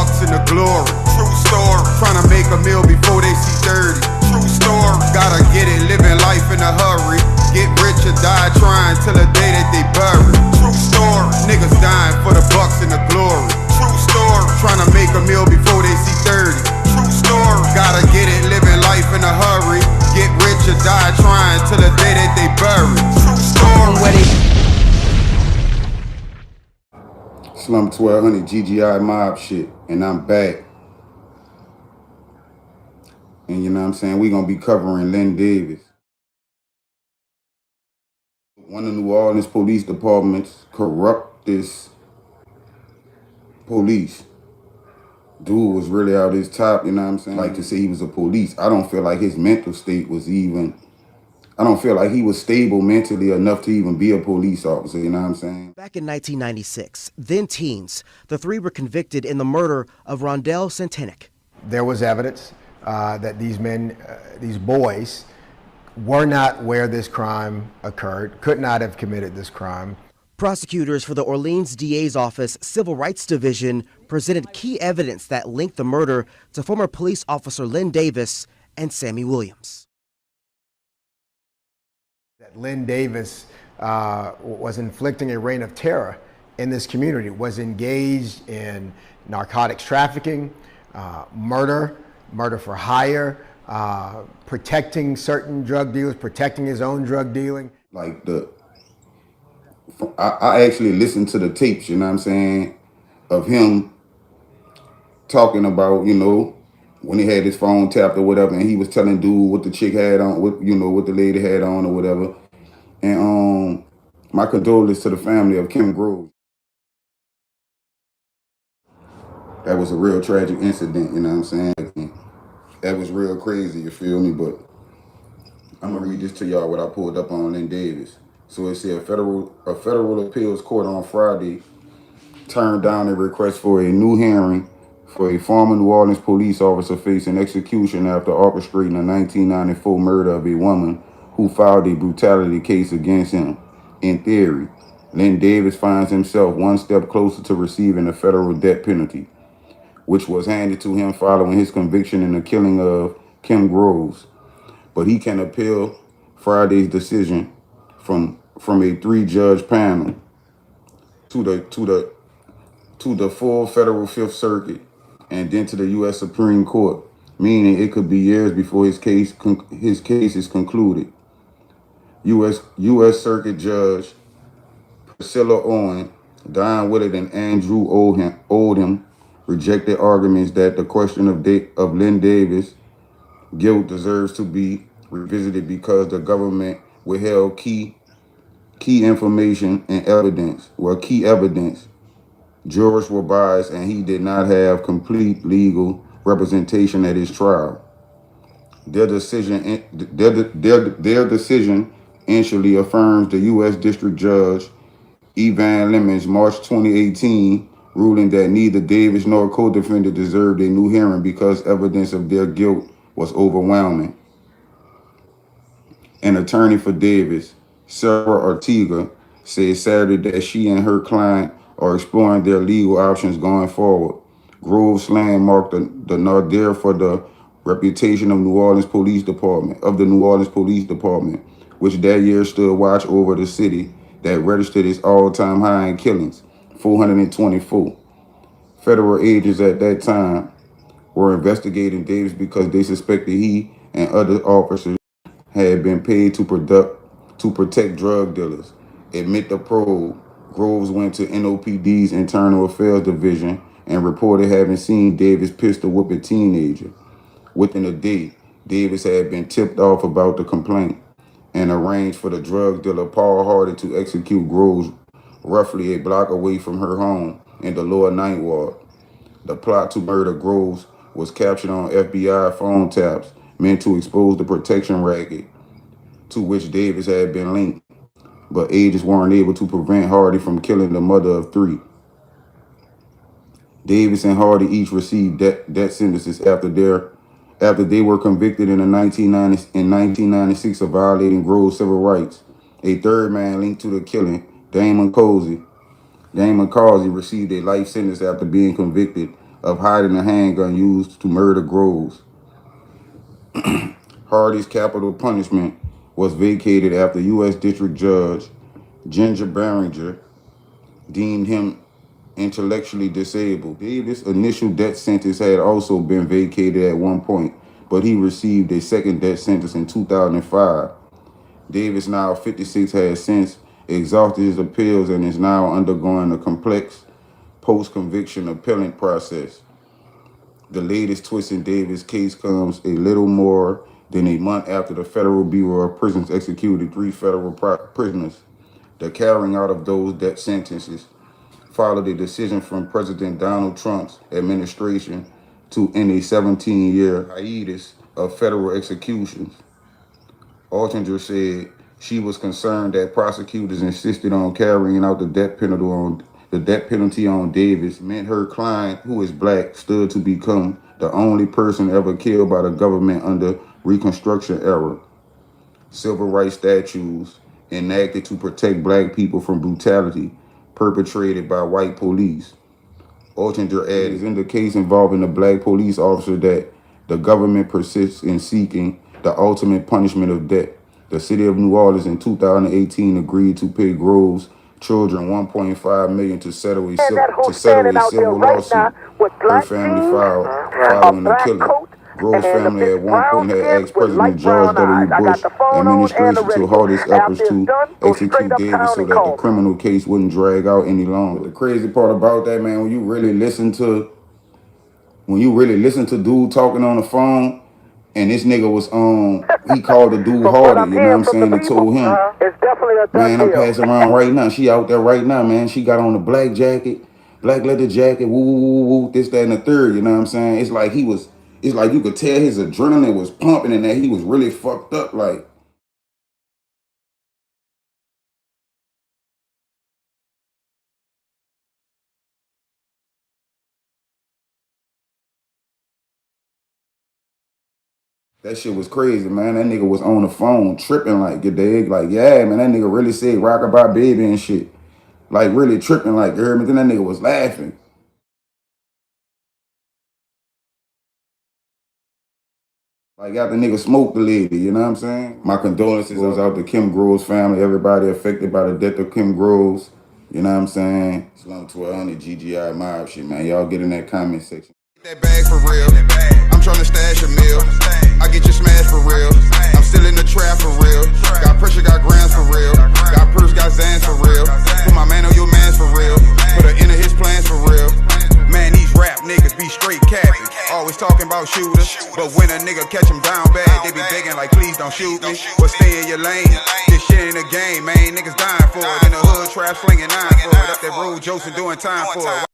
bucks and the glory. True story. Tryna make a meal before they see 30. True story. Gotta get it, living life in a hurry. Get rich or die trying till the day that they bury. True story. Niggas dying for the bucks and the glory. True story. Tryna make a meal before they see 30. True story. Gotta get it, living life in a hurry. Get rich or die trying till the day that they bury. True story. Slum 1200 GGI mob shit, and I'm back. And you know what I'm saying? We gonna be covering Lynn Davis. One of New Orleans Police Department's corruptest police. Dude was really out his top, you know what I'm saying? Like to say he was a police. I don't feel like his mental state was even, I don't feel like he was stable mentally enough to even be a police officer, you know what I'm saying? Back in 1996, then teens, the three were convicted in the murder of Rondell Santanic. There was evidence that these men, these boys, were not where this crime occurred, could not have committed this crime. Prosecutors for the Orleans DA's office Civil Rights Division presented key evidence that linked the murder to former police officer Lynn Davis and Sammy Williams. That Lynn Davis was inflicting a reign of terror in this community, was engaged in narcotics trafficking, murder for hire, protecting certain drug dealers, protecting his own drug dealing. Like I actually listened to the tapes, you know what I'm saying, of him talking about, you know, when he had his phone tapped or whatever, and he was telling dude what the chick had on, what, you know, what the lady had on or whatever. And my condolences to the family of Kim Groves. That was a real tragic incident, you know what I'm saying? That was real crazy, you feel me? But I'm gonna read this to y'all what I pulled up on Lynn Davis. So it said a federal appeals court on Friday turned down a request for a new hearing for a former New Orleans police officer facing execution after orchestrating a 1994 murder of a woman who filed a brutality case against him. In theory, Lynn Davis finds himself one step closer to receiving a federal death penalty, which was handed to him following his conviction in the killing of Kim Groves. But he can appeal Friday's decision from a 3-judge panel to the full federal Fifth Circuit and then to the U.S. Supreme Court, meaning it could be years before his case is concluded. U.S. Circuit Judge Priscilla Owen, Don Willett, and Andrew Oldham rejected arguments that the question of Lynn Davis' guilt deserves to be revisited because the government withheld key information and evidence. Well, key evidence. Jurors were biased and he did not have complete legal representation at his trial. Their decision initially affirms the U.S. District Judge Evan Lemon's March 2018 ruling that neither Davis nor co-defendant deserved a new hearing because evidence of their guilt was overwhelming. An attorney for Davis, Sarah Ortega, said Saturday that she and her client are exploring their legal options going forward. Groves landmarked the nadir for the reputation of the New Orleans Police Department, which that year stood watch over the city that registered its all-time high in killings, 424. Federal agents at that time were investigating Davis because they suspected he and other officers had been paid to protect drug dealers. Amid the probe, Groves went to NOPD's Internal Affairs Division and reported having seen Davis pistol whip a teenager. Within a day, Davis had been tipped off about the complaint and arranged for the drug dealer Paul Hardy to execute Groves roughly a block away from her home in the Lower Ninth Ward. The plot to murder Groves was captured on FBI phone taps meant to expose the protection racket to which Davis had been linked, but agents weren't able to prevent Hardy from killing the mother of 3. Davis and Hardy each received death sentences after they were convicted in 1996 of violating Groves' civil rights. A third man linked to the killing, Damon Causey, received a life sentence after being convicted of hiding a handgun used to murder Groves. Hardy's capital punishment was vacated after U.S. District Judge Ginger Barringer deemed him intellectually disabled. Davis' initial death sentence had also been vacated at one point, but he received a second death sentence in 2005. Davis, now 56, has since exhausted his appeals and is now undergoing a complex post-conviction appellate process. The latest twist in Davis' case comes a little more than a month after the Federal Bureau of Prisons executed 3 federal prisoners. The carrying out of those death sentences followed a decision from President Donald Trump's administration to end a 17-year hiatus of federal executions. Altinger said she was concerned that prosecutors insisted on carrying out the death penalty on Davis meant her client, who is black, stood to become the only person ever killed by the government under Reconstruction era. Civil rights statutes enacted to protect black people from brutality perpetrated by white police. Altinger added, in the case involving a black police officer, that the government persists in seeking the ultimate punishment of death. The city of New Orleans in 2018 agreed to pay Groves' children $1.5 million to settle a civil lawsuit her family filed following the killing. Groves' family at one point had asked President George W. Bush administration to halt its efforts to execute Davis so that the criminal case wouldn't drag out any longer. The crazy part about that, man, when you really listen to dude talking on the phone, and this nigga was he called the dude Hardy, you know what I'm saying, and told him, man, I'm passing around right now. She out there right now, man. She got on a black jacket, black leather jacket, woo, woo, woo, woo, this, that, and the third, you know what I'm saying? It's like you could tell his adrenaline was pumping and that he was really fucked up, like. That shit was crazy, man. That nigga was on the phone tripping like, you dig? Like, yeah, man, that nigga really said rockabye baby and shit. Like, really tripping like, you heard me? Then that nigga was laughing. Like, after nigga smoked the lady, you know what I'm saying? My condolences goes out to Kim Groves' family, everybody affected by the death of Kim Groves. You know what I'm saying? Slum 1200 GGI mob shit, man. Y'all get in that comment section. That bag for real. I'm trying to stash a meal. I get you smashed for real. I'm still in the trap for real. Got pressure, got grams for real. Got purse, got Zans for real. Put my man on your mans for real. Put her into his plans for real. Man, these rap niggas be straight capping. Always talking about shooters. But when a nigga catch him down bad, they be begging like, please don't shoot me. But stay in your lane. This shit ain't a game, man. Niggas dying for it. In the hood, trap slinging 9 for it. Up that road, Joseph doing time for it.